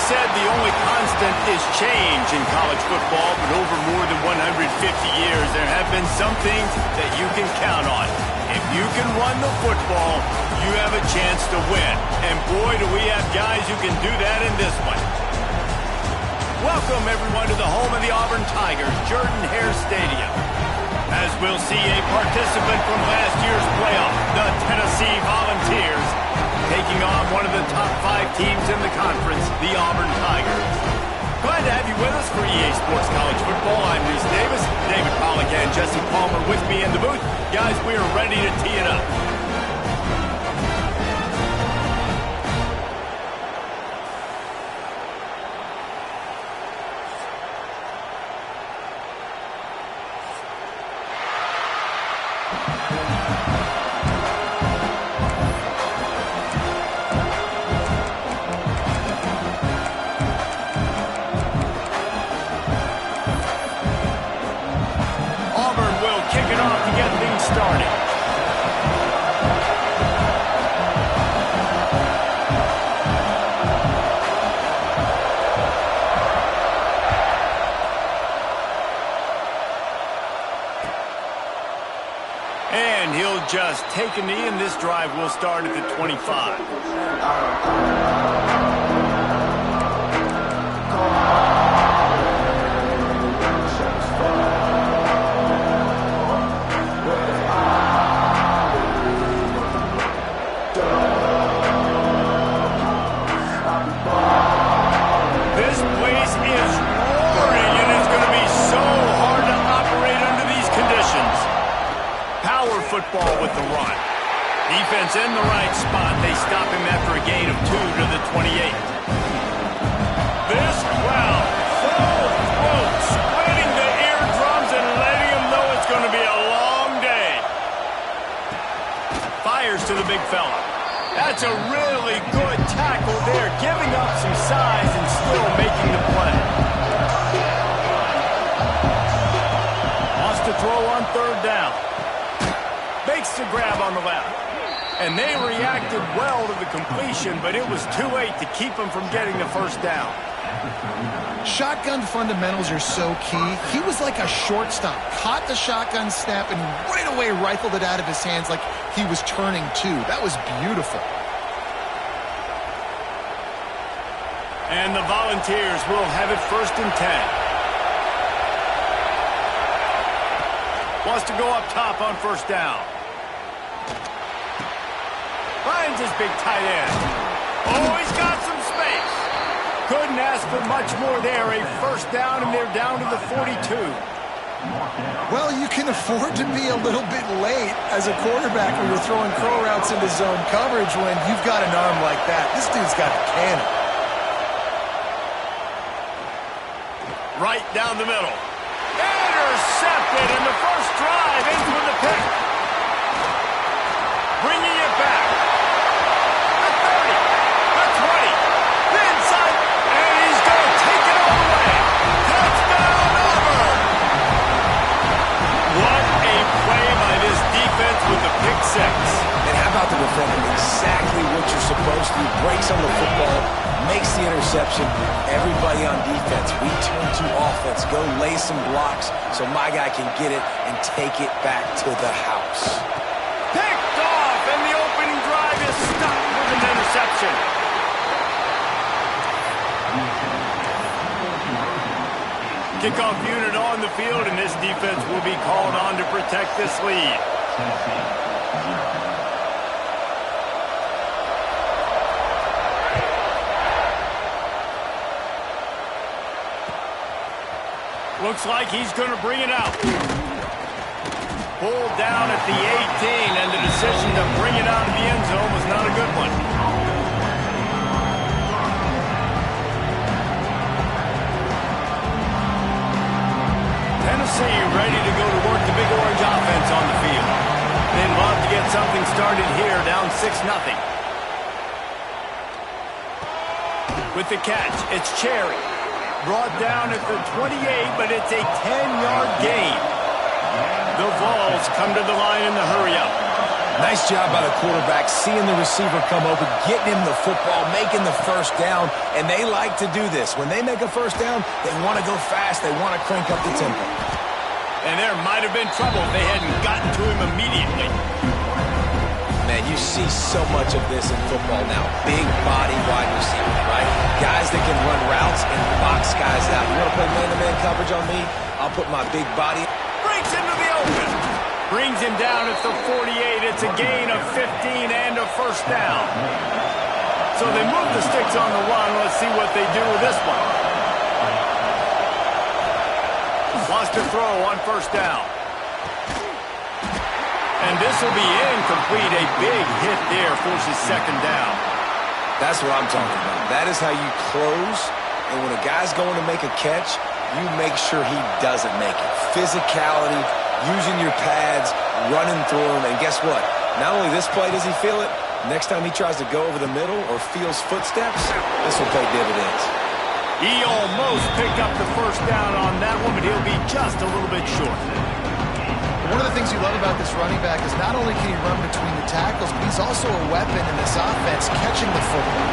said the only constant is change in college football, but over more than 150 years, there have been some things that you can count on. If you can run the football, you have a chance to win. And boy, do we have guys who can do that in this one. Welcome, everyone, to the home of the Auburn Tigers, Jordan-Hare Stadium. As we'll see a participant from last year's playoff, the Tennessee Volunteers, taking on one of the top 5 teams in the conference, the Auburn Tigers. Glad to have you with us for EA Sports College Football. I'm Reese Davis, David Pollack and Jesse Palmer with me in the booth. Guys, we are ready to tee it up. And he'll just take a knee, and this drive will start at the 25. This place is roaring, and it's going to be so hard to operate under these conditions. Power football with the run. Defense in the right spot. They stop him after a gain of 2 to the 28. This crowd full throat, splitting the eardrums and letting him know it's going to be a long day. Fires to the big fella. That's a really good tackle there, giving up some size and still making the play. Wants to throw on 3rd down. Makes the grab on the left. And they reacted well to the completion, but it was too late to keep him from getting the 1st down. Shotgun fundamentals are so key. He was like a shortstop. Caught the shotgun snap and right away rifled it out of his hands like he was turning 2. That was beautiful. And the Volunteers will have it 1st and 10. Wants to go up top on 1st down. Finds his big tight end. Oh, he's got some space. Couldn't ask for much more there. A 1st down, and they're down to the 42. Well, you can afford to be a little bit late as a quarterback when you're throwing crow routes into zone coverage when you've got an arm like that. This dude's got a cannon. Right down the middle. Intercepted, and the first drive ends with a pick. Bringing it back. The 30, the 20, the inside, and he's going to take it all the way. Touchdown, Auburn! What a play by this defense with the pick 6. And how about the defender? Exactly what you're supposed to do. Breaks on the football, makes the interception. Everybody on defense, we turn to offense. Go lay some blocks so my guy can get it and take it back to the house. Picked off, and the opening drive is stopped with an interception. Kickoff unit on the field, and this defense will be called on to protect this lead. Looks like he's going to bring it out. Pulled down at the 18, and the decision to bring it out of the end zone was not a good one. Tennessee ready to go to work the Big Orange offense on the field. They'd love to get something started here, down 6-0. With the catch, it's Cherry. Brought down at the 28, but it's a 10-yard gain. The Vols come to the line in the hurry-up. Nice job by the quarterback, seeing the receiver come open, getting him the football, making the first down, and they like to do this. When they make a first down, they want to go fast. They want to crank up the tempo. And there might have been trouble if they hadn't gotten to him immediately. Man, you see so much of this in football now. Big body wide receivers, right? Guys that can run routes and box guys out. You want to play man-to-man coverage on me? I'll put my big body. Breaks into the open. Brings him down at the 48. It's a gain of 15 and a first down. So they move the sticks on the run. Let's see what they do with this one. Wants to throw on first down. And this will be incomplete. A big hit there forces second down. That's what I'm talking about. That is how you close. And when a guy's going to make a catch, you make sure he doesn't make it. Physicality, using your pads, running through them. And guess what? Not only this play does he feel it, next time he tries to go over the middle or feels footsteps, this will pay dividends. He almost picked up the first down on that one, but he'll be just a little bit short. One of the things you love about this running back is not only can he run between the tackles, but he's also a weapon in this offense catching the football.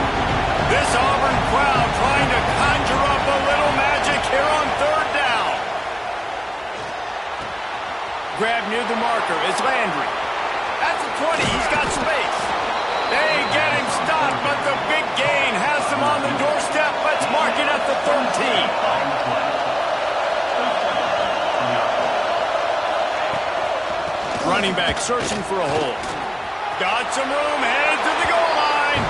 This Auburn crowd trying to conjure up a little magic here on third down. Grab near the marker is Landry. At the 20, he's got space. They get him stopped, but the big gain has him on the doorstep. Let's mark it at the 13. Running back searching for a hole. Got some room, headed to the goal line.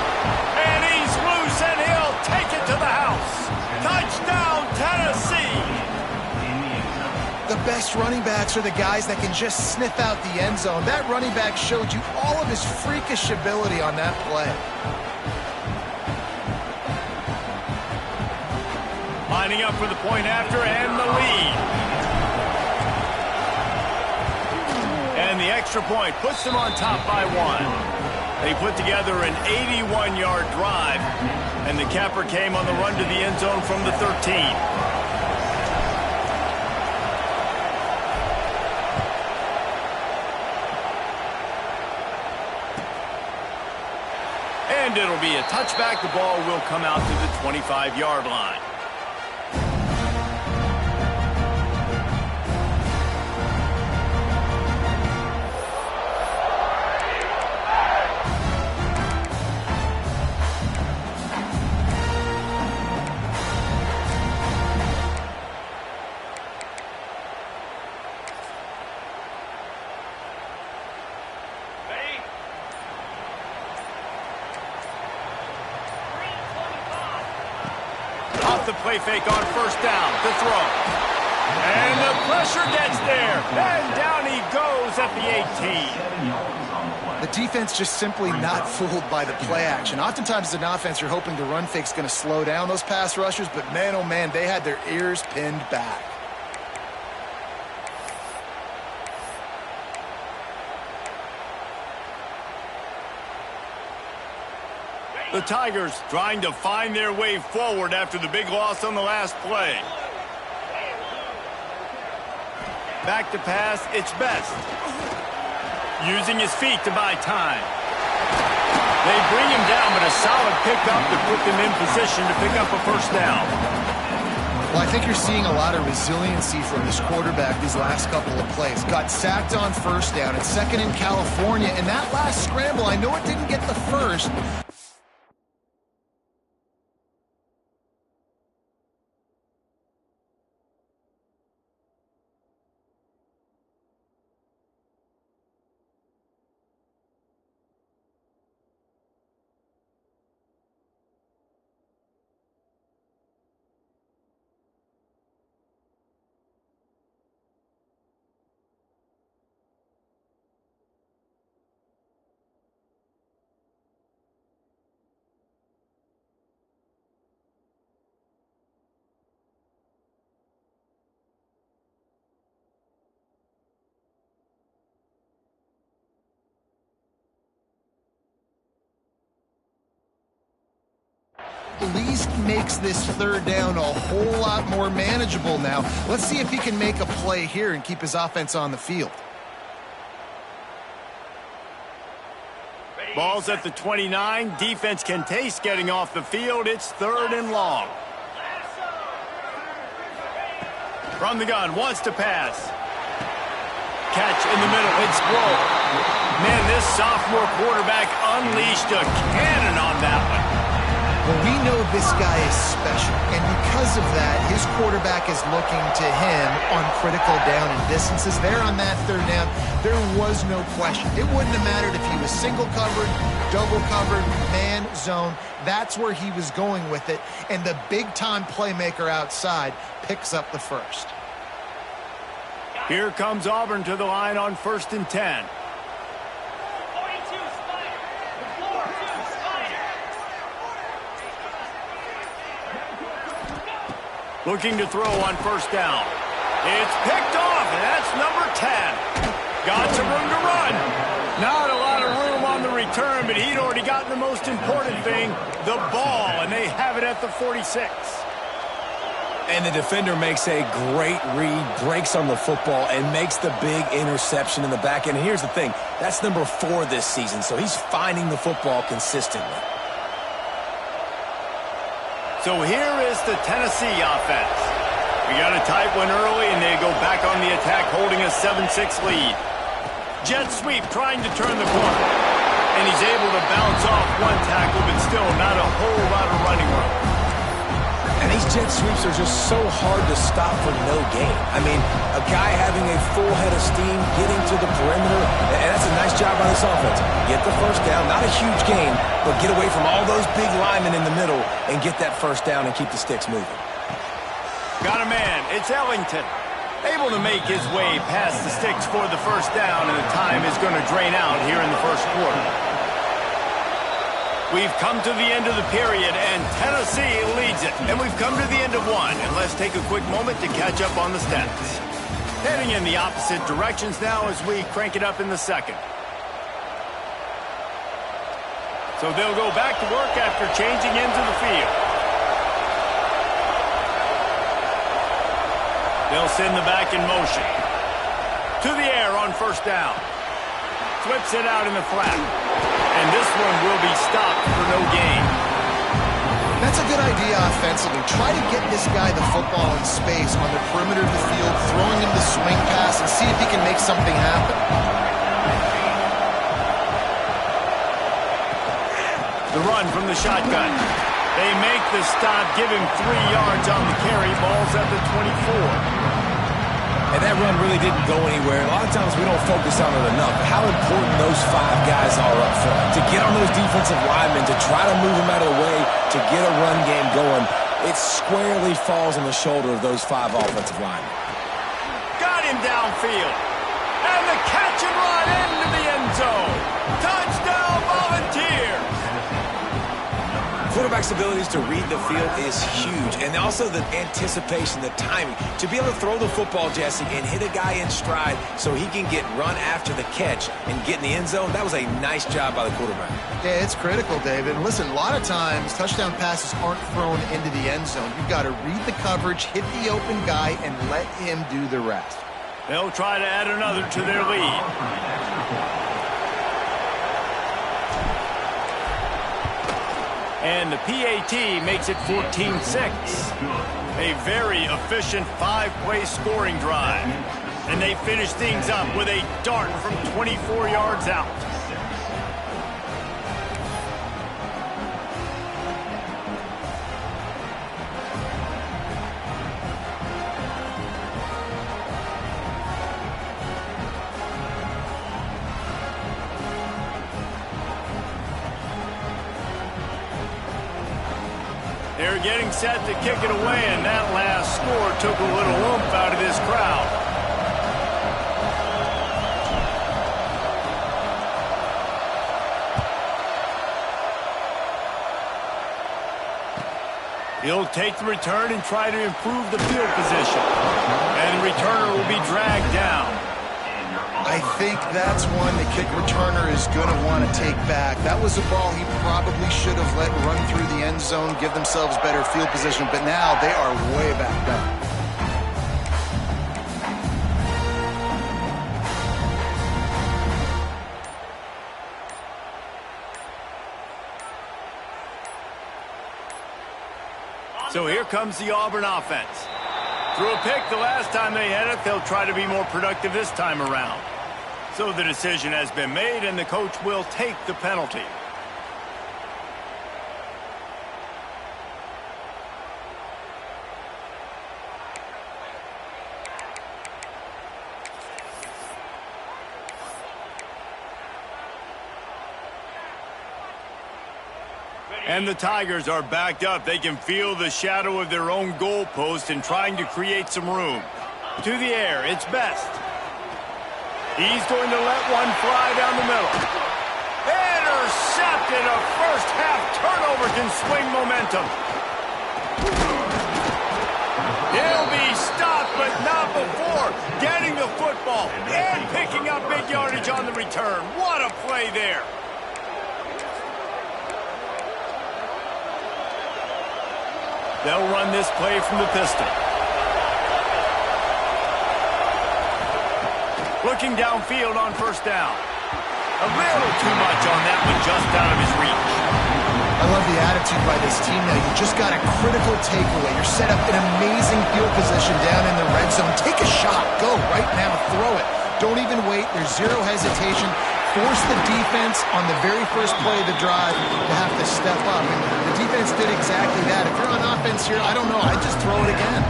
And he's loose, and he'll take it to the house. Touchdown, Tennessee. The best running backs are the guys that can just sniff out the end zone. That running back showed you all of his freakish ability on that play. Lining up for the point after and the lead. And the extra point puts them on top by one. They put together an 81-yard drive, and the capper came on the run to the end zone from the 13. And it'll be a touchback. The ball will come out to the 25-yard line. The play fake on first down, the throw. And the pressure gets there. And down he goes at the 18. The defense just simply not fooled by the play action. Oftentimes as an offense, you're hoping the run fake's going to slow down those pass rushers, but man, oh man, they had their ears pinned back. The Tigers trying to find their way forward after the big loss on the last play. Back to pass, it's Best. Using his feet to buy time. They bring him down, but a solid pickup to put them in position to pick up a first down. Well, I think you're seeing a lot of resiliency from this quarterback these last couple of plays. Got sacked on first down. It's second in California, and that last scramble, I know it didn't get the first. At least makes this third down a whole lot more manageable now. Let's see if he can make a play here and keep his offense on the field. Ball's at the 29. Defense can taste getting off the field. It's 3rd and long. From the gun, wants to pass. Catch in the middle. It's Blow. Man, this sophomore quarterback unleashed a cannon on that one. Well, we know this guy is special, and because of that, his quarterback is looking to him on critical down and distances. There on that 3rd down, there was no question. It wouldn't have mattered if he was single covered, double covered, man, zone. That's where he was going with it, and the big-time playmaker outside picks up the first. Here comes Auburn to the line on 1st and 10. Looking to throw on 1st down. It's picked off, and that's number 10. Got some room to run. Not a lot of room on the return, but he'd already gotten the most important thing, the ball, and they have it at the 46. And the defender makes a great read, breaks on the football, and makes the big interception in the back end. And here's the thing, that's number 4 this season, so he's finding the football consistently. So here is the Tennessee offense. We got a tight one early, and they go back on the attack, holding a 7-6 lead. Jet sweep trying to turn the corner. And he's able to bounce off one tackle, but still not a whole lot of running room. And these jet sweeps are just so hard to stop for no gain. I mean, a guy having a full head of steam, getting to the perimeter, and that's a nice job by this offense. Get the 1st down, not a huge gain, but get away from all those big linemen in the middle and get that 1st down and keep the sticks moving. Got a man. It's Ellington. Able to make his way past the sticks for the 1st down, and the time is going to drain out here in the 1st quarter. We've come to the end of the period, and Tennessee leads it. And we've come to the end of one, and let's take a quick moment to catch up on the stats. Heading in the opposite directions now as we crank it up in the 2nd. So they'll go back to work after changing into the field. They'll send the back in motion. To the air on 1st down. Flips it out in the flat. And this one will be stopped for no gain. That's a good idea offensively. Try to get this guy the football in space on the perimeter of the field, throwing him the swing pass, and see if he can make something happen. The run from the shotgun. They make the stop, give him 3 yards on the carry. Ball's at the 24. And that run really didn't go anywhere. A lot of times we don't focus on it enough. But how important those 5 guys are up front. To get on those defensive linemen, to try to move them out of the way, to get a run game going, it squarely falls on the shoulder of those 5 offensive linemen. Got him downfield. And the catch and run into the end zone. Touchdown, Volunteers! Quarterback's abilities to read the field is huge, and also the anticipation, the timing. To be able to throw the football, Jesse, and hit a guy in stride so he can get run after the catch and get in the end zone, that was a nice job by the quarterback. Yeah, it's critical, David. And listen, a lot of times touchdown passes aren't thrown into the end zone. You've got to read the coverage, hit the open guy, and let him do the rest. They'll try to add another to their lead. And the PAT makes it 14-6. A very efficient 5-play scoring drive. And they finish things up with a dart from 24 yards out. They're getting set to kick it away, and that last score took a little oomph out of this crowd. He'll take the return and try to improve the field position. And the returner will be dragged down. I think that's one the kick returner is going to want to take back. That was a ball he probably should have let run through the end zone, give themselves better field position, but now they are way back up. So here comes the Auburn offense. Threw a pick the last time they had it. They'll try to be more productive this time around. So the decision has been made, and the coach will take the penalty. And the Tigers are backed up. They can feel the shadow of their own goalpost and trying to create some room. To the air, it's Best. He's going to let one fly down the middle. Intercepted. A first half turnover can swing momentum. He'll be stopped, but not before getting the football and picking up big yardage on the return. What a play there. They'll run this play from the pistol. Looking downfield on first down. A little too much on that one, just out of his reach. I love the attitude by this team now. You just got a critical takeaway. You're set up in amazing field position down in the red zone. Take a shot. Go right now. Throw it. Don't even wait. There's zero hesitation. Force the defense on the very first play of the drive to have to step up. And the defense did exactly that. If you're on offense here, I don't know. I'd just throw it again.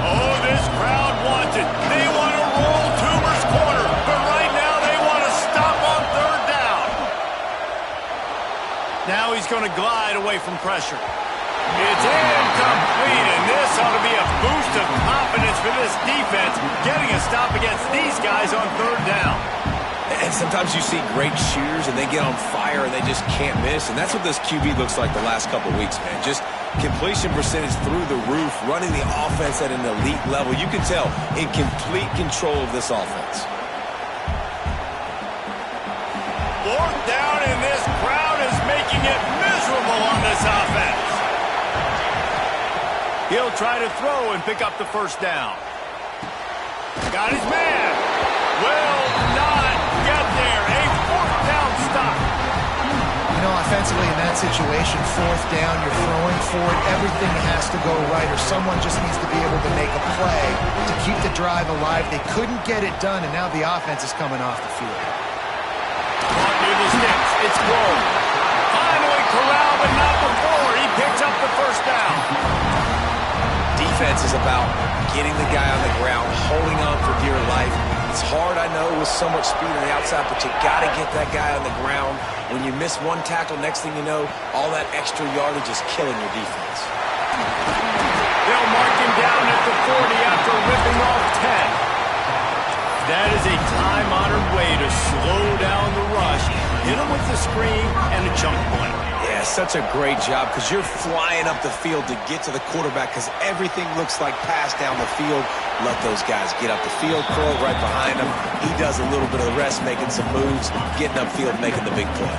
Oh, this crowd wants it. They want to roll Toomer's corner. But right now they want to stop on third down. Now he's going to glide away from pressure. It's incomplete, and this ought to be a boost of confidence for this defense, getting a stop against these guys on third down. And sometimes you see great shooters, and they get on fire, and they just can't miss. And that's what this QB looks like the last couple weeks, man. Just completion percentage through the roof, running the offense at an elite level. You can tell in complete control of this offense. Fourth down, and this crowd is making it miserable on this offense. He'll try to throw and pick up the first down. Got his man. Will not get there. A fourth down stop. You know, offensively in that situation, fourth down, you're throwing for it. Everything has to go right, or someone just needs to be able to make a play to keep the drive alive. They couldn't get it done, and now the offense is coming off the field. Caught near the sticks. It's Grove. Finally corralled, but not before. He picks up the first down. Defense is about getting the guy on the ground, holding on for dear life. It's hard, I know, with so much speed on the outside, but you got to get that guy on the ground. When you miss one tackle, next thing you know, all that extra yardage is killing your defense. They'll mark him down at the 40 after ripping off 10. That is a time-honored way to slow down the rush, hit him with the screen and a chunk play. Yeah, such a great job because you're flying up the field to get to the quarterback because everything looks like pass down the field. Let those guys get up the field, throw it right behind him. He does a little bit of the rest, making some moves, getting upfield, making the big play.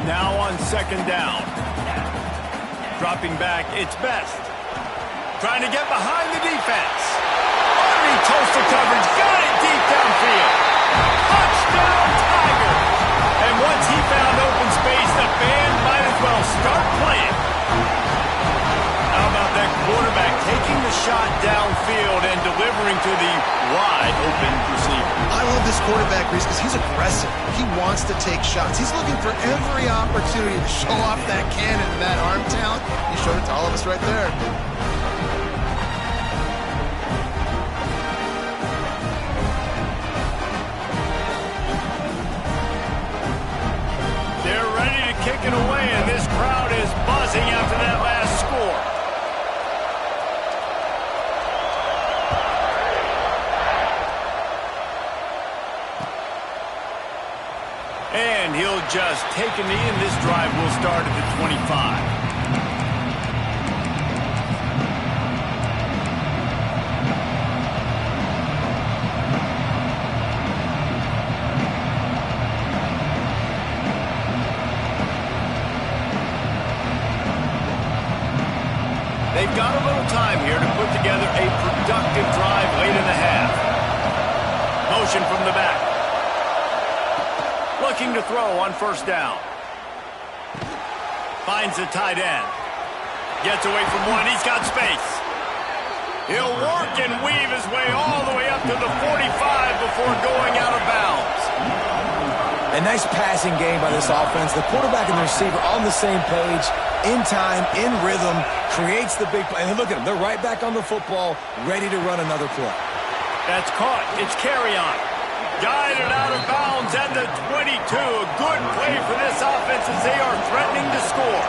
Now on second down. Dropping back, it's Best. Trying to get behind the defense. Underneath toasted coverage, got it deep downfield. Touchdown Tigers! And once he found open space, the band might as well start playing. How about that quarterback taking the shot downfield and delivering to the wide open receiver? I love this quarterback, Reese, because he's aggressive. He wants to take shots. He's looking for every opportunity to show off that cannon and that arm talent. He showed it to all of us right there. They're ready to kick it away, and this crowd is buzzing after that last score. And he'll just take a knee, and this drive will start at the 25. They've got a little time here to put together a productive drive late in the half. motion from the back. Looking to throw on first down. Finds the tight end. Gets away from one. He's got space. He'll work and weave his way all the way up to the 45 before going out of bounds. A nice passing game by this offense. The quarterback and the receiver on the same page, in time, in rhythm, creates the big play. And look at them. They're right back on the football, ready to run another play. That's caught. It's carry on. Guided out of bounds at the 22. A good play for this offense as they are threatening to score.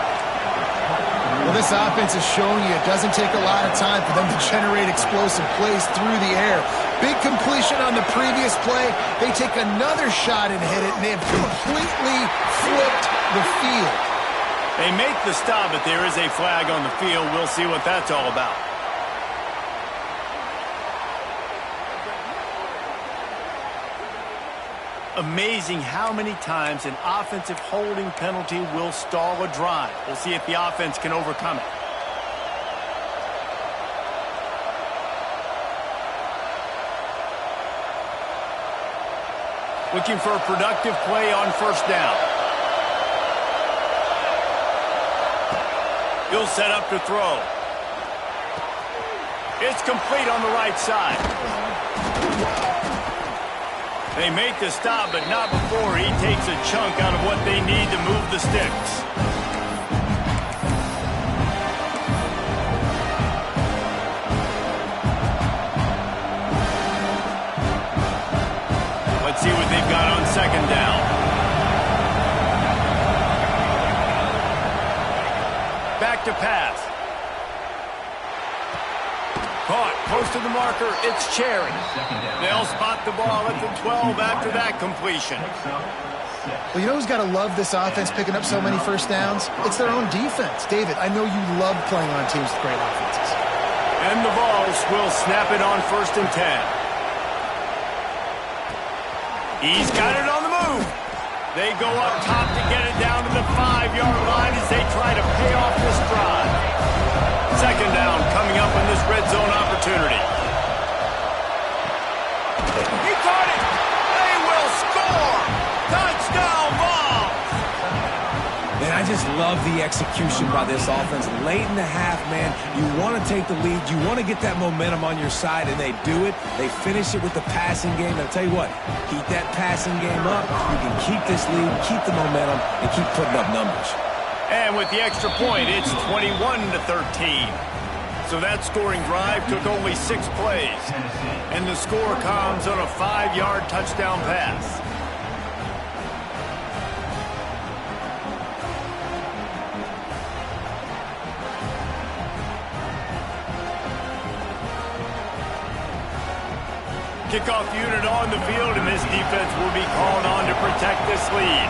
Well, this offense is showing you it doesn't take a lot of time for them to generate explosive plays through the air. Big completion on the previous play. They take another shot and hit it, and they have completely flipped the field. They make the stop, but there is a flag on the field. We'll see what that's all about. Amazing how many times an offensive holding penalty will stall a drive. We'll see if the offense can overcome it. Looking for a productive play on first down. He'll set up to throw. It's complete on the right side. They make the stop, but not before he takes a chunk out of what they need to move the sticks. Let's see what they've got on second down. Back to pass. Caught, close to the marker, it's Cherry. They'll spot the ball at the 12 after that completion. Well, you know who's got to love this offense picking up so many first downs? It's their own defense. David, I know you love playing on teams with great offenses. And the Vols will snap it on first and 10. He's got it on the move. They go up top to get it down to the 5-yard line as they try to pay off this drive. Second down coming up in this red zone opportunity. He caught it. They will score. Touchdown Vols. Man, I just love the execution by this offense. Late in the half, man, you want to take the lead. You want to get that momentum on your side, and they do it. They finish it with the passing game. And I'll tell you what, keep that passing game up. You can keep this lead, keep the momentum, and keep putting up numbers. And with the extra point, it's 21-13. So that scoring drive took only 6 plays. And the score comes on a 5-yard touchdown pass. Kickoff unit on the field, and this defense will be called on to protect this lead.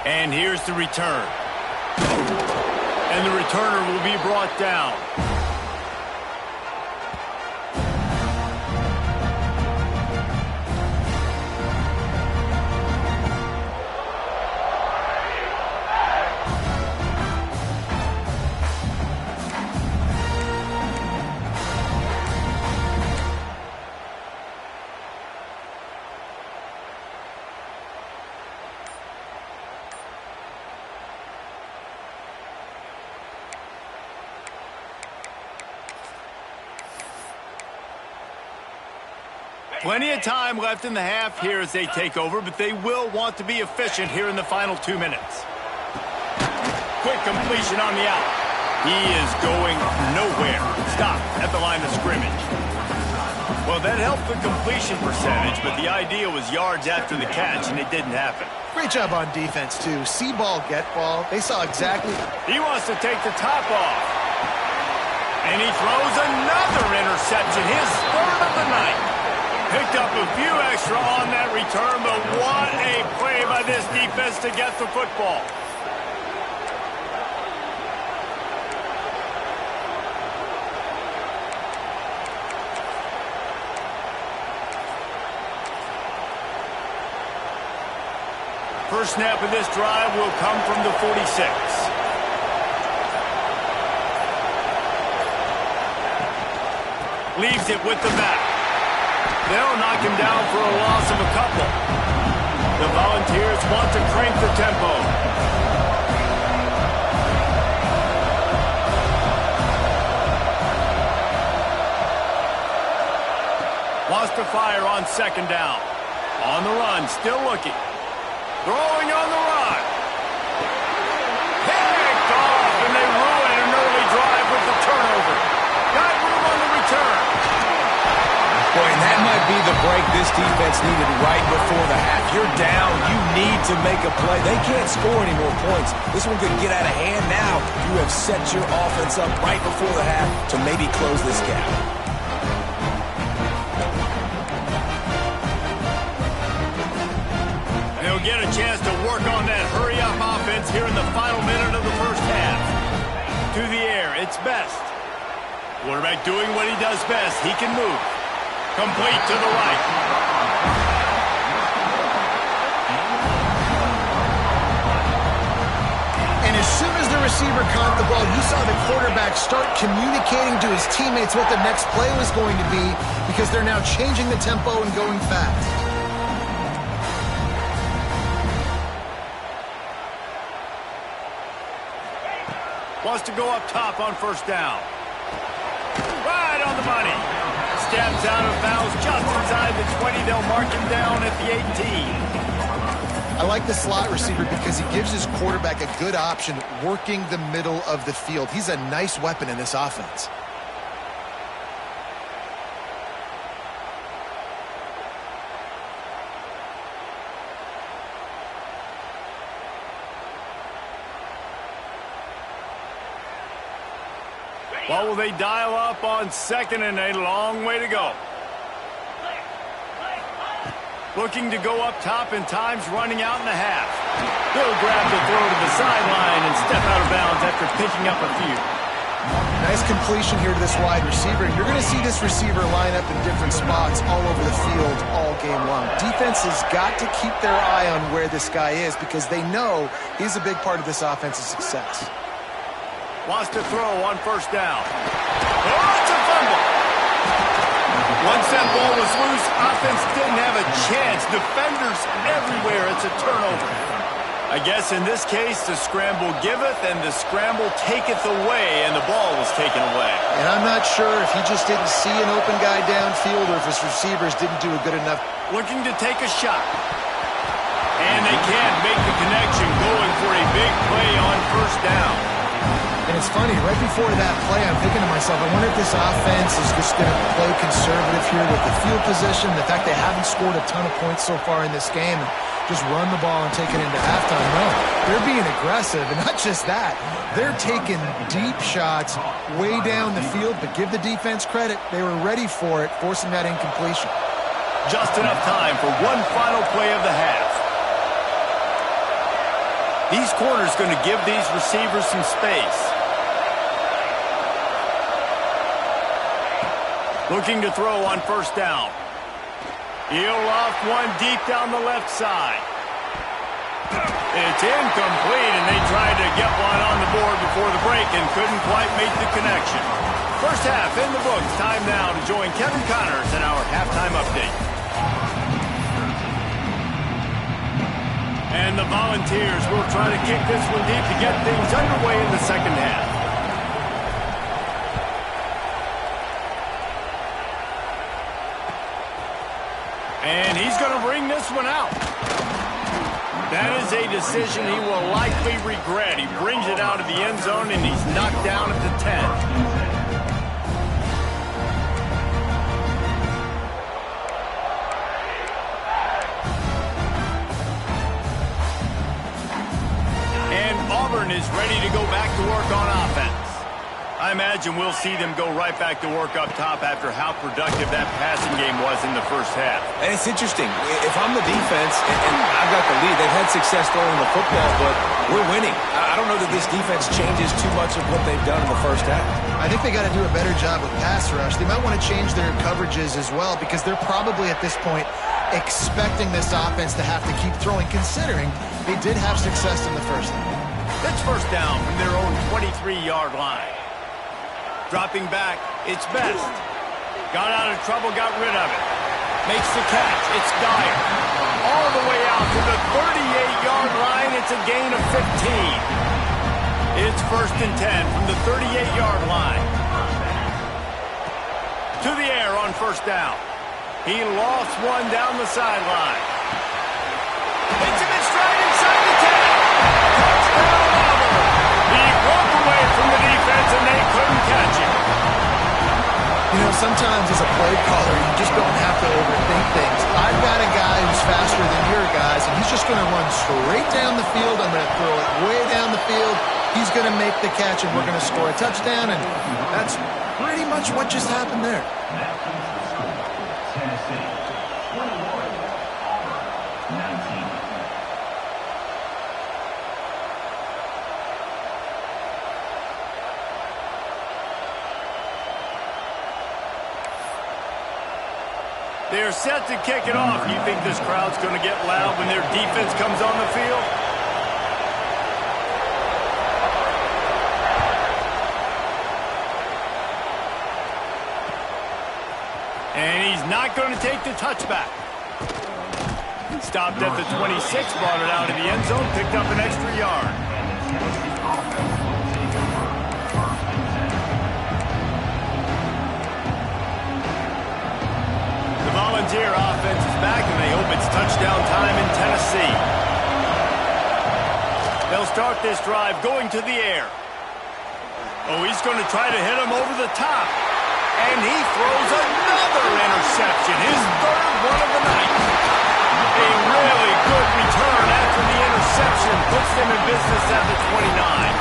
And here's the return. And the returner will be brought down. Plenty of time left in the half here as they take over, but they will want to be efficient here in the final 2 minutes. Quick completion on the out. He is going nowhere. Stop at the line of scrimmage. Well, that helped the completion percentage, but the idea was yards after the catch, and it didn't happen. Great job on defense, too. See ball, get ball. They saw exactly. He wants to take the top off. And he throws another interception, his third of the night. Picked up a few extra on that return, but what a play by this defense to get the football. First snap of this drive will come from the 46. Leaves it with the back. They'll knock him down for a loss of a couple. The Volunteers want to crank the tempo. Wants to fire on second down. On the run, still looking. Throwing on the run. Picked off, and they ruin an early drive with the turnover. Got room on the return. Boy, and that might be the break this defense needed right before the half. You're down. You need to make a play. They can't score any more points. This one could get out of hand now. You have set your offense up right before the half to maybe close this gap. They'll get a chance to work on that hurry-up offense here in the final minute of the first half. To the air, it's Best. Quarterback doing what he does best. He can move. Complete to the right. And as soon as the receiver caught the ball, you saw the quarterback start communicating to his teammates what the next play was going to be because they're now changing the tempo and going fast. Wants to go up top on first down. Right on the money. Steps out of bounds just inside the 20. They'll mark him down at the 18. I like the slot receiver because he gives his quarterback a good option working the middle of the field. He's a nice weapon in this offense. What will they dial up on second and a long way to go? Looking to go up top, and time's running out in the half. He'll grab the throw to the sideline and step out of bounds after picking up a few. Nice completion here to this wide receiver. You're going to see this receiver line up in different spots all over the field all game long. Defense has got to keep their eye on where this guy is because they know he's a big part of this offense's success. Wants to throw on first down. Oh, it's a fumble. Once that ball was loose, offense didn't have a chance. Defenders everywhere. It's a turnover. I guess in this case, the scramble giveth and the scramble taketh away, and the ball was taken away. And I'm not sure if he just didn't see an open guy downfield or if his receivers didn't do a good enough. Looking to take a shot. And they can't make the connection, going for a big play on first down. And it's funny, right before that play, I'm thinking to myself, I wonder if this offense is just going to play conservative here with the field position, the fact they haven't scored a ton of points so far in this game, and just run the ball and take it into halftime. No, they're being aggressive, and not just that. They're taking deep shots way down the field, but give the defense credit. They were ready for it, forcing that incompletion. Just enough time for one final play of the half. These corners going to give these receivers some space. Looking to throw on first down. He'll loft one deep down the left side. It's incomplete, and they tried to get one on the board before the break and couldn't quite make the connection. First half in the books. Time now to join Kevin Connors in our halftime update. And the Volunteers will try to kick this one deep to get things underway in the second half. And he's going to bring this one out. That is a decision he will likely regret. He brings it out of the end zone, and he's knocked down at the 10. Auburn is ready to go back to work on offense. I imagine we'll see them go right back to work up top after how productive that passing game was in the first half. And it's interesting. If I'm the defense and I've got the lead, they've had success throwing the football, but we're winning. I don't know that this defense changes too much of what they've done in the first half. I think they got to do a better job with pass rush. They might want to change their coverages as well because they're probably at this point expecting this offense to have to keep throwing, considering they did have success in the first half. It's first down from their own 23-yard line. Dropping back, it's Best. Got out of trouble, got rid of it. Makes the catch. It's Dyer. All the way out to the 38-yard line. It's a gain of 15. It's 1st and 10 from the 38-yard line. To the air on 1st down. He lost one down the sideline. Hits him in stride inside the 10. Touchdown, Auburn. He broke away from the defense, and they couldn't catch him. You know, sometimes as a play caller, you just don't have to overthink things. I've got a guy who's faster than your guys, and he's just going to run straight down the field. I'm going to throw it way down the field. He's going to make the catch, and we're going to score a touchdown, and that's pretty much what just happened there. They're set to kick it off. You think this crowd's going to get loud when their defense comes on the field? And he's not going to take the touchback. Stopped at the 26, brought it out of the end zone, picked up an extra yard. The Volunteer offense is back, and they hope it's touchdown time in Tennessee. They'll start this drive going to the air. Oh, he's going to try to hit him over the top. And he throws another interception, his 3rd one of the night. A really good return after the interception puts them in business at the 29.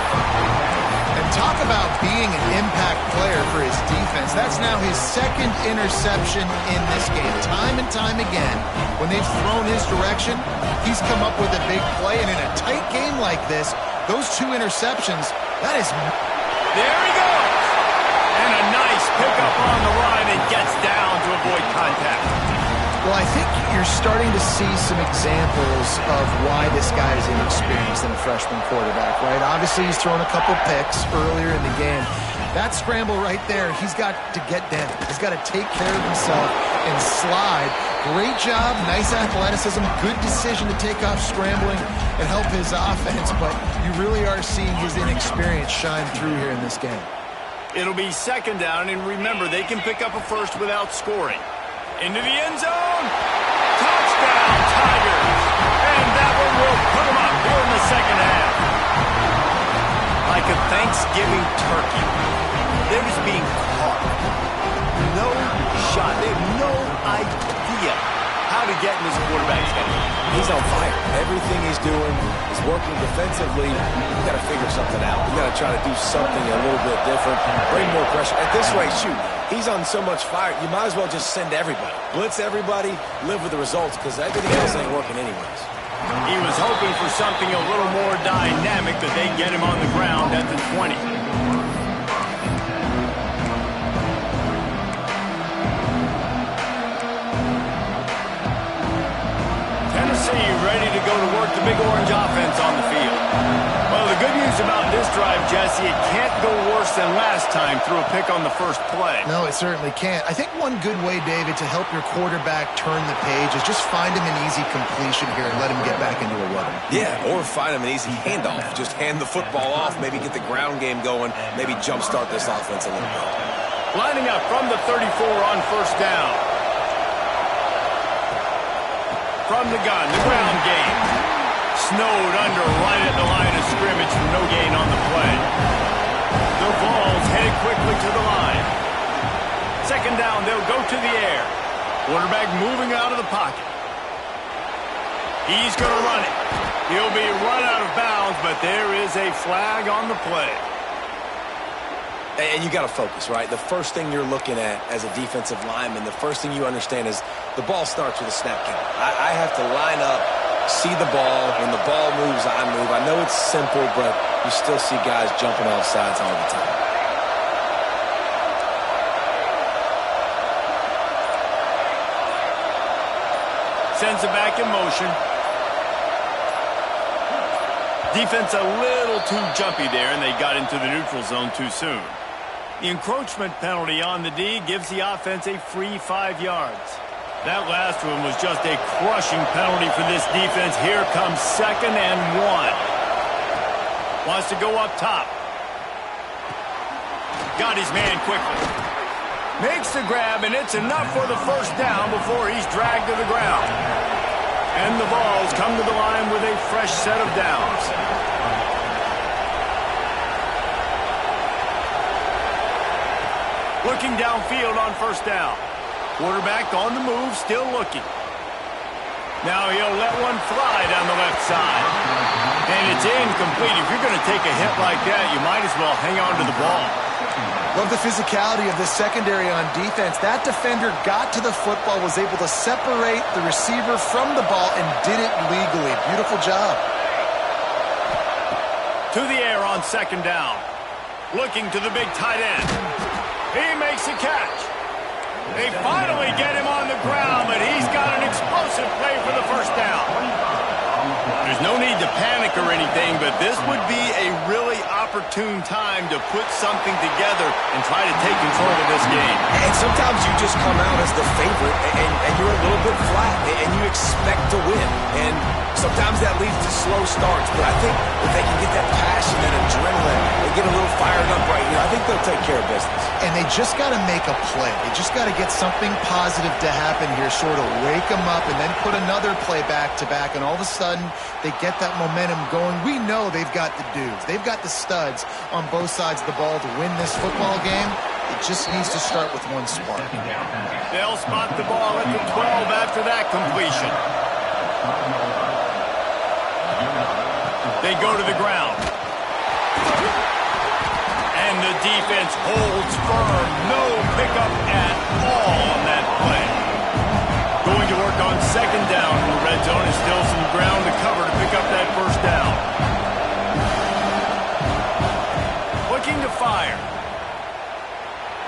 And talk about being an impact player for his defense. That's now his 2nd interception in this game. Time and time again, when they've thrown his direction, he's come up with a big play. And in a tight game like this, those 2 interceptions, that is... There he goes! And a nice pickup on the line and gets down to avoid contact. Well, I think you're starting to see some examples of why this guy is inexperienced in a freshman quarterback, right? Obviously, he's thrown a couple picks earlier in the game. That scramble right there, he's got to get down. He's got to take care of himself and slide. Great job, nice athleticism, good decision to take off scrambling and help his offense, but you really are seeing his inexperience shine through here in this game. It'll be 2nd down, and remember, they can pick up a first without scoring. Into the end zone. Touchdown, Tigers. And that one will put them up here in the 2nd half. Like a Thanksgiving turkey. They're just being caught. No shot. They have no idea how to get in this quarterback's head. He's on fire. Everything he's doing is working defensively. You got to figure something out. You got to try to do something a little bit different. Bring more pressure. At this rate, shoot, he's on so much fire, you might as well just send everybody. Blitz everybody, live with the results, because everything else ain't working anyways. He was hoping for something a little more dynamic, but they get him on the ground at the 20. Tennessee ready to go to work the Big Orange offense on the field. Well, the good news about this drive, Jesse, it can't go worse than last time through a pick on the first play. No, it certainly can't. I think one good way, David, to help your quarterback turn the page is just find him an easy completion here and let him get back into a rhythm. Yeah, or find him an easy handoff. Just hand the football off, maybe get the ground game going, maybe jumpstart this offense a little bit. Lining up from the 34 on 1st down. From the gun, the ground game. Snowed under right at the line of scrimmage for no gain on the play. The ball's headed quickly to the line. 2nd down, they'll go to the air. Quarterback moving out of the pocket. He's going to run it. He'll be run out of bounds, but there is a flag on the play. And you got to focus, right? The first thing you're looking at as a defensive lineman, the first thing you understand is the ball starts with a snap count. I have to line up, see the ball. When the ball moves, I move. I know it's simple, but you still see guys jumping off sides all the time. Sends it back in motion. Defense a little too jumpy there, and they got into the neutral zone too soon. The encroachment penalty on the D gives the offense a free 5 yards. That last one was just a crushing penalty for this defense. Here comes 2nd and 1. Wants to go up top. Got his man quickly. Makes the grab, and it's enough for the first down before he's dragged to the ground. And the Vols come to the line with a fresh set of downs. Looking downfield on first down. Quarterback on the move, still looking. Now he'll let one fly down the left side. And it's incomplete. If you're going to take a hit like that, you might as well hang on to the ball. Love the physicality of the secondary on defense. That defender got to the football, was able to separate the receiver from the ball, and did it legally. Beautiful job. To the air on 2nd down. Looking to the big tight end. He makes a catch. They finally get him on the ground, but he's got an explosive play for the first down. There's no need to panic or anything, but this would be a really opportune time to put something together and try to take control of this game. And sometimes you just come out as the favorite, and you're a little bit flat, and you expect to win. And sometimes that leads to slow starts, but I think if they can get that passion and adrenaline, they get a little fired up right here, I think they'll take care of business. And they just got to make a play. They just got to get something positive to happen here, sort of wake them up, and then put another play back-to-back, and all of a sudden they get that momentum going. We know they've got the dudes. They've got the studs on both sides of the ball to win this football game. It just needs to start with one spark. They'll spot the ball at the 12 after that completion. They go to the ground. And the defense holds firm. No pickup at all on that play. Going to work on 2nd down in the red zone. Is still some ground to cover to pick up that first down. Looking to fire.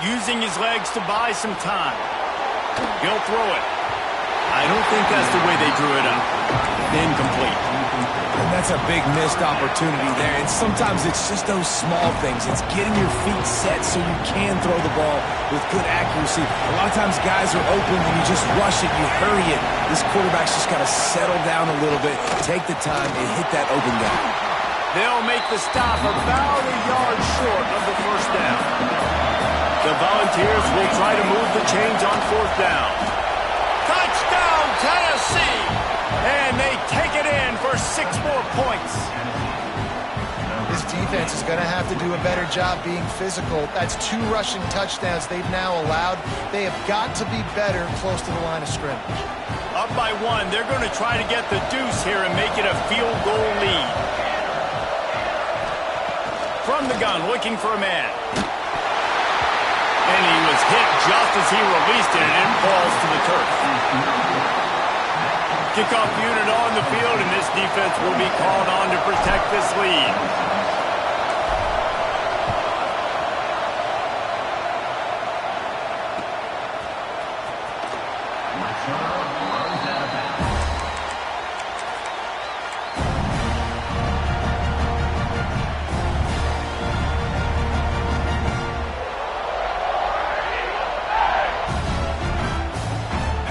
Using his legs to buy some time. He'll throw it. I don't think that's the way they drew it up. Incomplete. And that's a big missed opportunity there. And sometimes it's just those small things. It's getting your feet set so you can throw the ball with good accuracy. A lot of times guys are open and you just rush it, you hurry it. This quarterback's just got to settle down a little bit, take the time, and hit that open guy. They'll make the stop about a yard short of the first down. The Volunteers will try to move the chains on 4th down. Touchdown, Tennessee! And they take it in for 6 more points. This defense is going to have to do a better job being physical. That's 2 rushing touchdowns they've now allowed. They have got to be better close to the line of scrimmage. Up by 1, they're going to try to get the deuce here and make it a field goal lead. From the gun, looking for a man. And he was hit just as he released it, and it falls to the turf. Kickoff unit on the field, and this defense will be called on to protect this lead.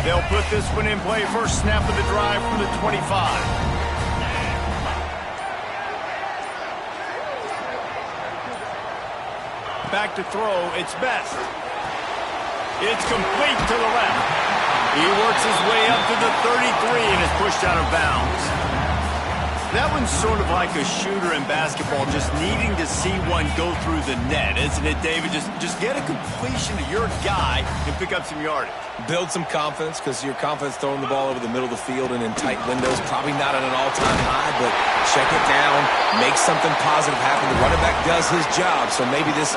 They'll put this one in play. First snap of the drive from the 25. Back to throw. It's Best. It's complete to the left. He works his way up to the 33 and is pushed out of bounds. That one's sort of like a shooter in basketball, just needing to see one go through the net, isn't it, David? Just get a completion to your guy and pick up some yardage. Build some confidence, because your confidence throwing the ball over the middle of the field and in tight windows, probably not at an all-time high, but check it down, make something positive happen. The running back does his job, so maybe this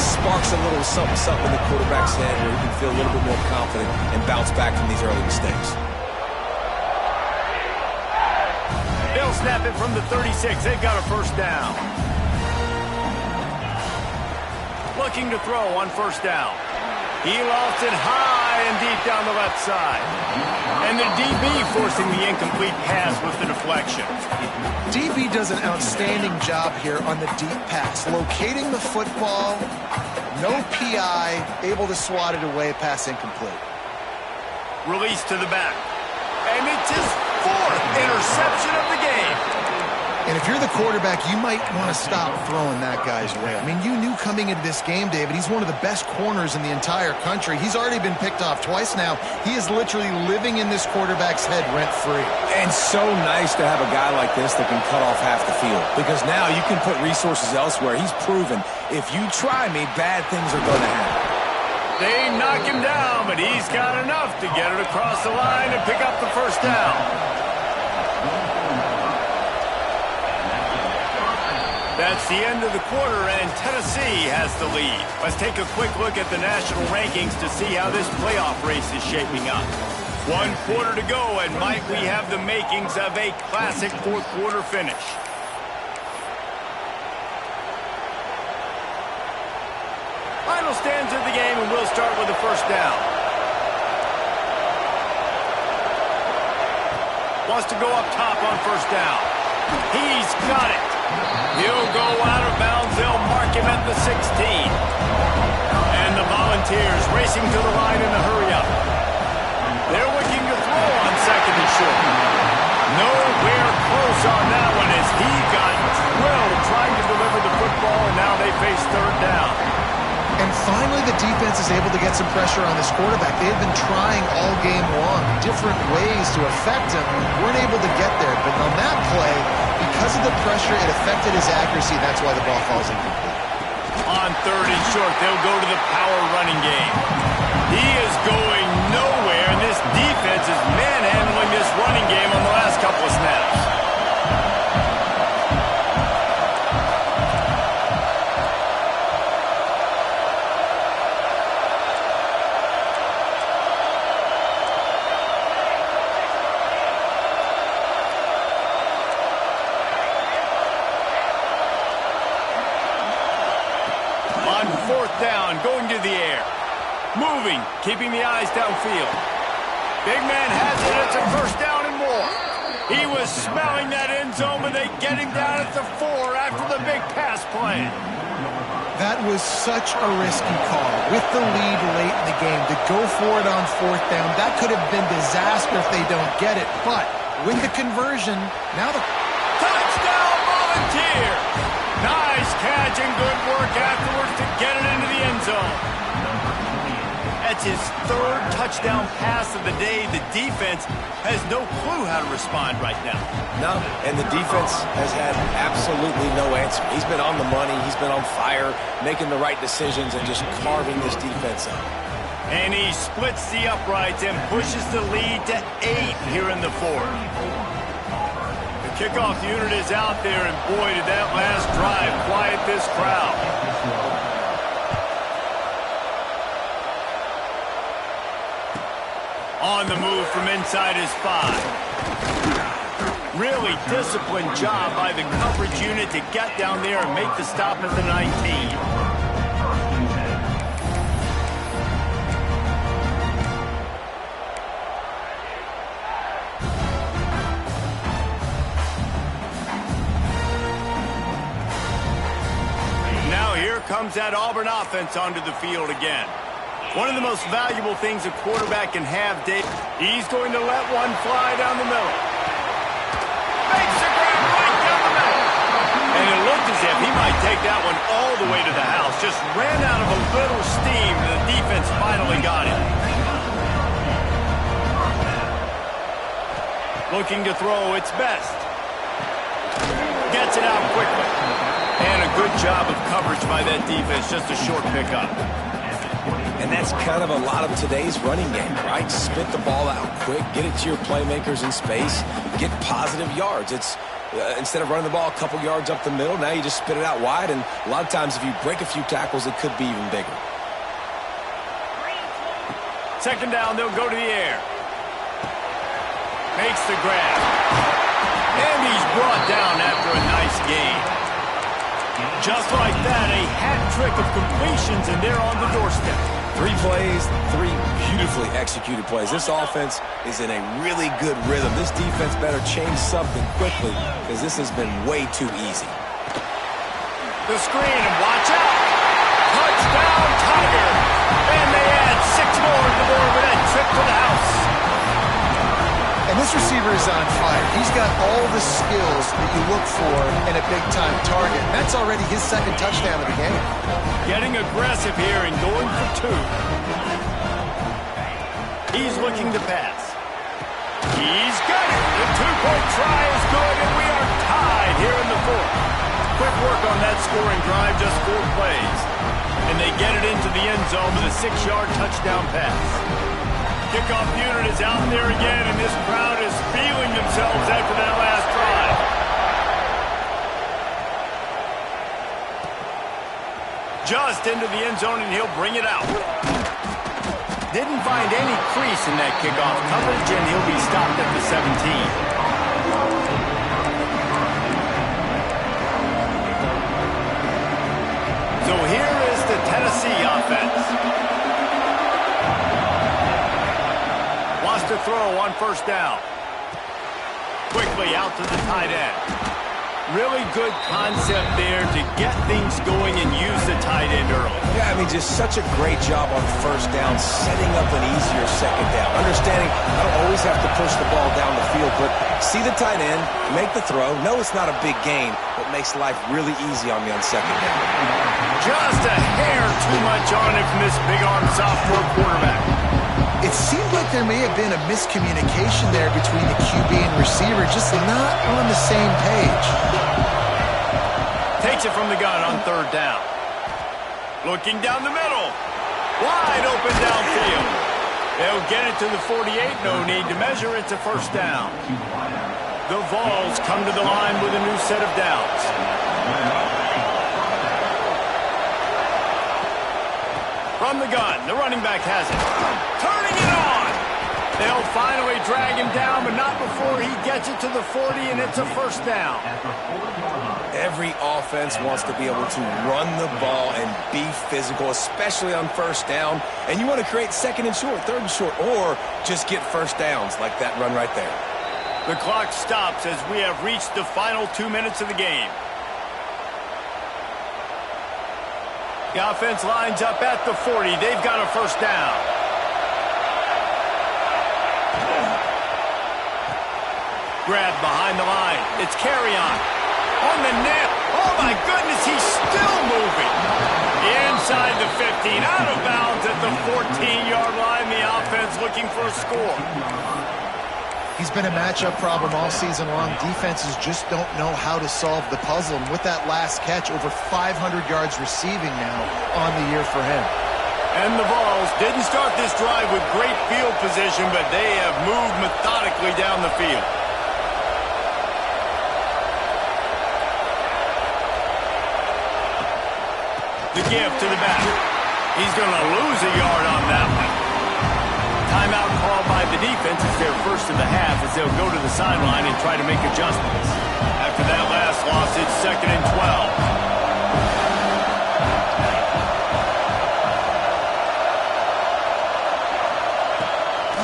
sparks a little something in the quarterback's head where he can feel a little bit more confident and bounce back from these early mistakes. They'll snap it from the 36. They've got a first down. Looking to throw on first down. He lofts it high and deep down the left side. And the DB forcing the incomplete pass with the deflection. DB does an outstanding job here on the deep pass, locating the football, No PI, able to swat it away, pass incomplete. Release to the back. And it's his 4th interception of the game. And if you're the quarterback, you might want to stop throwing that guy's way. I mean, you knew coming into this game, David, he's one of the best corners in the entire country. He's already been picked off twice now. He is literally living in this quarterback's head rent-free. And so nice to have a guy like this that can cut off half the field. Because now you can put resources elsewhere. He's proven, if you try me, bad things are going to happen. They knock him down, but he's got enough to get it across the line and pick up the first down. That's the end of the quarter, and Tennessee has the lead. Let's take a quick look at the national rankings to see how this playoff race is shaping up. 1 quarter to go, and Mike, we have the makings of a classic 4th quarter finish. Final stands of the game, and we'll start with the first down. Wants to go up top on first down. He's got it. He'll go out of bounds. They'll mark him at the 16. And the Volunteers racing to the line in a hurry-up. They're looking to throw on 2nd and short. Nowhere close on that one as he got drilled trying to deliver the football, and now they face 3rd down. And finally, the defense is able to get some pressure on this quarterback. They've been trying all game long, different ways to affect him. Weren't able to get there, but on that play, because of the pressure, it affected his accuracy. That's why the ball falls incomplete. On 3rd and short, they'll go to the power running game. He is going nowhere, and this defense is manhandling this running game on the last couple of snaps. On 4th down, going to the air. Moving, keeping the eyes downfield. Big man has it. It's a first down and more. He was smelling that end zone, but they get him down at the 4 after the big pass play. That was such a risky call. With the lead late in the game, to go for it on 4th down, that could have been disaster if they don't get it. But with the conversion, now the Touchdown, Volunteers! Nice catch and good work afterwards to get it into the end zone. That's his 3rd touchdown pass of the day. The defense has no clue how to respond right now. No, and the defense has had absolutely no answer. He's been on the money. He's been on fire, making the right decisions and just carving this defense up. And he splits the uprights and pushes the lead to 8 here in the 4th. Kickoff unit is out there, and boy, did that last drive quiet this crowd. On the move from inside his 5. Really disciplined job by the coverage unit to get down there and make the stop at the 19. Comes that Auburn offense onto the field again. One of the most valuable things a quarterback can have, Dave. He's going to let one fly down the middle. Makes a grab right down the middle. And it looked as if he might take that one all the way to the house. Just ran out of a little steam, and the defense finally got him. Looking to throw its best. Gets it out quickly. And a good job of coverage by that defense, just a short pickup. And that's kind of a lot of today's running game, right? Spit the ball out quick, get it to your playmakers in space, get positive yards. It's instead of running the ball a couple yards up the middle, now you just spit it out wide, and a lot of times if you break a few tackles, it could be even bigger. 2nd down, they'll go to the air. Makes the grab. And he's brought down after a nice gain. Just like that, a hat trick of completions, and they're on the doorstep. 3 plays, 3 beautifully executed plays. This offense is in a really good rhythm. This defense better change something quickly because this has been way too easy. The screen, and watch out. Touchdown, Tiger! And they add 6 more to the board with that trip to the house. And this receiver is on fire. He's got all the skills that you look for in a big-time target. That's already his second touchdown of the game. Getting aggressive here and going for 2. He's looking to pass. He's got it. The 2-point try is good, and we are tied here in the 4th. Quick work on that scoring drive, just 4 plays. And they get it into the end zone with a 6-yard touchdown pass. Kickoff unit is out there again, and this crowd is feeling themselves after that last drive. Just into the end zone, and he'll bring it out. Didn't find any crease in that kickoff coverage, and he'll be stopped at the 17. So here is the Tennessee offense. Wants to throw on first down. Quickly out to the tight end. Really good concept there to get things going and use the tight end early. Yeah, I mean, just such a great job on first down, setting up an easier second down. Understanding I don't always have to push the ball down the field, but see the tight end, make the throw. No, it's not a big gain, but makes life really easy on me on second down. Just a hair too much on it from this big-arm sophomore quarterback. It seemed like there may have been a miscommunication there between the QB and receiver, just not on the same page. Takes it from the gun on third down. Looking down the middle. Wide open downfield. They'll get it to the 48. No need to measure. It's a first down. The Vols come to the line with a new set of downs. From the gun, the running back has it. Turning it on. They'll finally drag him down, but not before he gets it to the 40, and it's a first down. Every offense wants to be able to run the ball and be physical, especially on first down. And you want to create second and short, third and short, or just get first downs like that run right there. The clock stops as we have reached the final 2 minutes of the game. The offense lines up at the 40. They've got a first down. Grab behind the line. It's carry-on. On the net. Oh, my goodness, he's still moving. Inside the 15. Out of bounds at the 14-yard line. The offense looking for a score. He's been a matchup problem all season long. Defenses just don't know how to solve the puzzle. And with that last catch, over 500 yards receiving now on the year for him. And the Vols didn't start this drive with great field position, but they have moved methodically down the field. The give to the back. He's going to lose a yard on that one. Timeout called by the defense. It's their first of the half as they'll go to the sideline and try to make adjustments. After that last loss, it's 2nd and 12.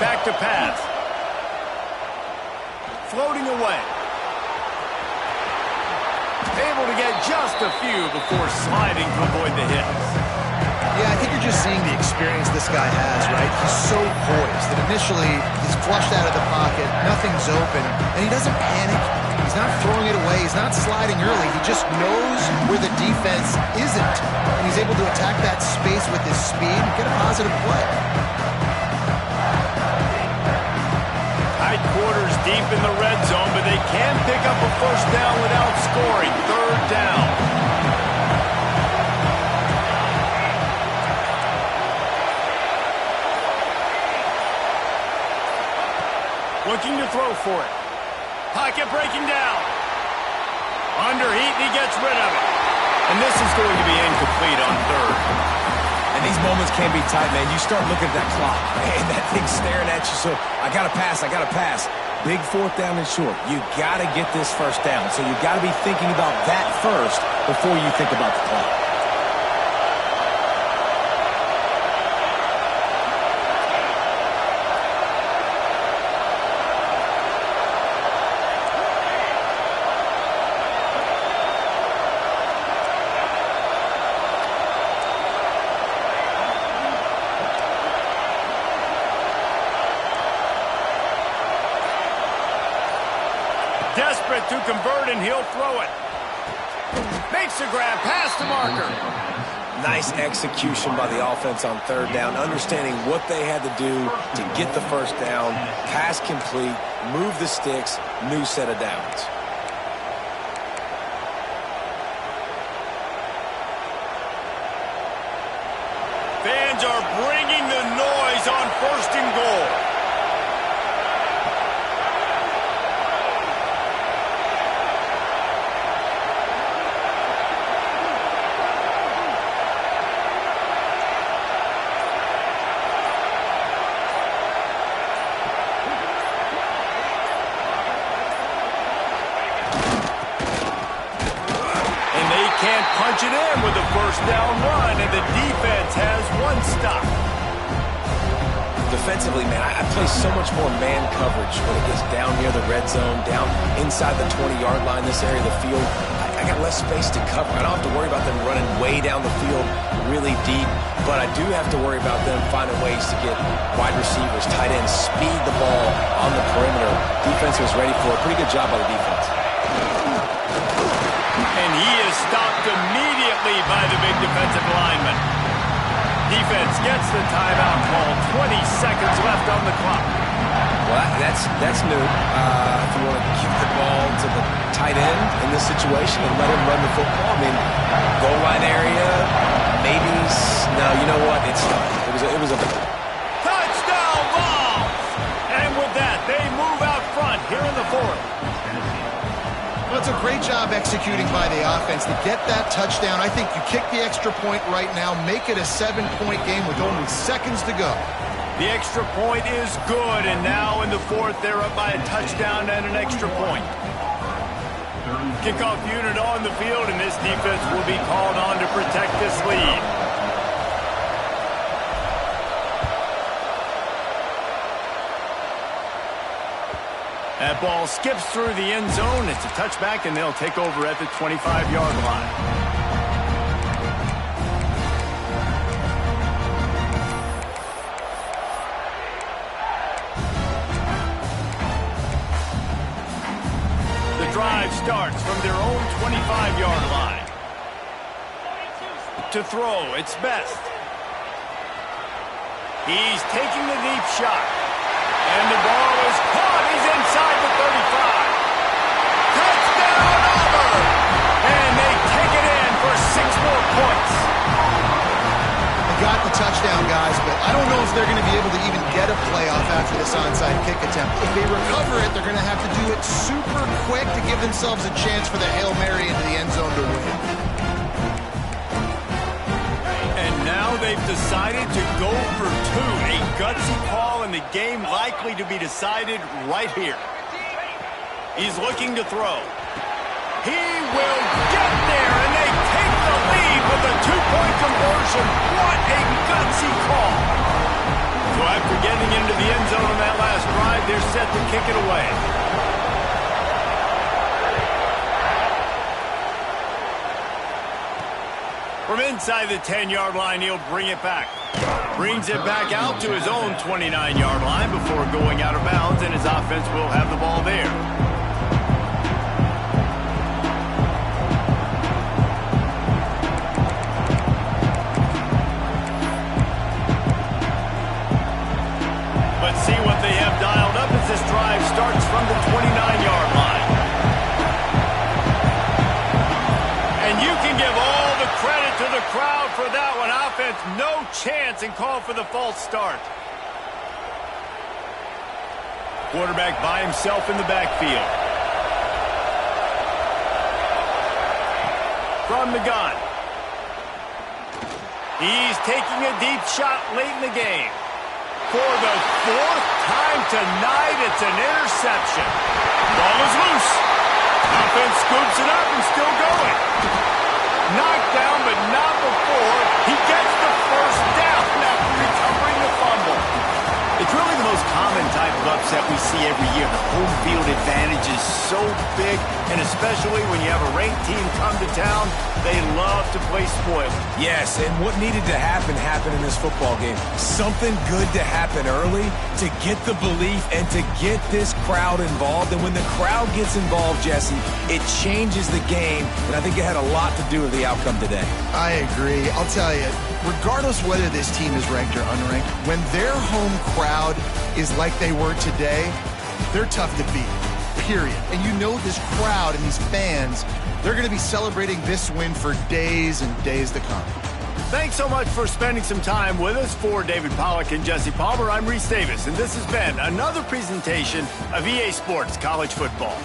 Back to pass. Floating away. Able to get just a few before sliding to avoid the hits. Yeah, I think you're just seeing the experience this guy has, right? He's so poised that initially he's flushed out of the pocket, nothing's open, and he doesn't panic. He's not throwing it away. He's not sliding early. He just knows where the defense isn't, and he's able to attack that space with his speed and get a positive play. Tight quarters deep in the red zone, but they can pick up a first down without scoring. Third down. Looking to throw for it. Pocket breaking down. Under heat, and he gets rid of it. And this is going to be incomplete on third. And these moments can be tight, man. You start looking at that clock, and that thing's staring at you. So I got to pass, I got to pass. Big fourth down and short. You got to get this first down. So you got to be thinking about that first before you think about the clock. Desperate to convert, and he'll throw it. Makes the grab past the marker. Nice execution by the offense on third down, understanding what they had to do to get the first down, pass complete, move the sticks, new set of downs. Fans are bringing the noise on 1st and goal. Can't punch it in with a 1st down run, and the defense has 1 stop. Defensively, man, I play so much more man coverage when it gets down near the red zone, down inside the 20-yard line, this area of the field. I got less space to cover. I don't have to worry about them running way down the field really deep, but I do have to worry about them finding ways to get wide receivers, tight ends, speed the ball on the perimeter. Defense was ready for a pretty good job by the defense. And he is stopped immediately by the big defensive lineman. Defense gets the timeout call. 20 seconds left on the clock. Well, that's new. If you want to keep the ball to the tight end in this situation and let him run the football, I mean, goal line area, maybe. No, you know what? It was a touchdown ball. And with that, they move out front here in the 4th. Well, it's a great job executing by the offense to get that touchdown. I think you kick the extra point right now, make it a 7-point game with only seconds to go. The extra point is good, and now in the 4th, they're up by a touchdown and an extra point. Kickoff unit on the field, and this defense will be called on to protect this lead. That ball skips through the end zone. It's a touchback, and they'll take over at the 25-yard line. The drive starts from their own 25-yard line. To throw, it's Best. He's taking the deep shot. And the ball is caught. He's inside the 35. Touchdown, Auburn! And they take it in for 6 more points. They got the touchdown, guys, but I don't know if they're going to be able to even get a playoff after this onside kick attempt. If they recover it, they're going to have to do it super quick to give themselves a chance for the Hail Mary into the end zone to win. Now they've decided to go for 2. A gutsy call, and the game likely to be decided right here. He's looking to throw. He will get there, and they take the lead with a 2-point conversion. What a gutsy call. So after getting into the end zone on that last drive, they're set to kick it away. From inside the 10-yard line, he'll bring it back. Brings it back out to his own 29-yard line before going out of bounds, and his offense will have the ball there. Let's see what they have dialed up as this drive starts from the 29-yard line. And you can give all the credit to the crowd for that one. Offense, no chance, and call for the false start. Quarterback by himself in the backfield. From the gun. He's taking a deep shot late in the game. For the 4th time tonight, it's an interception. Ball is loose. Offense scoops it up and still going. Knocked down, but not before he gets the first down after recovering the fumble. It's really the most common type of that we see every year. The home field advantage is so big, and especially when you have a ranked team come to town, they love to play spoiler. Yes, and what needed to happen happened in this football game. Something good to happen early to get the belief and to get this crowd involved. And when the crowd gets involved, Jesse, it changes the game, and I think it had a lot to do with the outcome today. I agree. I'll tell you, regardless whether this team is ranked or unranked, when their home crowd is like they were today, they're tough to beat, period. And you know this crowd and these fans, they're going to be celebrating this win for days and days to come. Thanks so much for spending some time with us. For David Pollack and Jesse Palmer, I'm Reese Davis, and this has been another presentation of EA Sports College Football.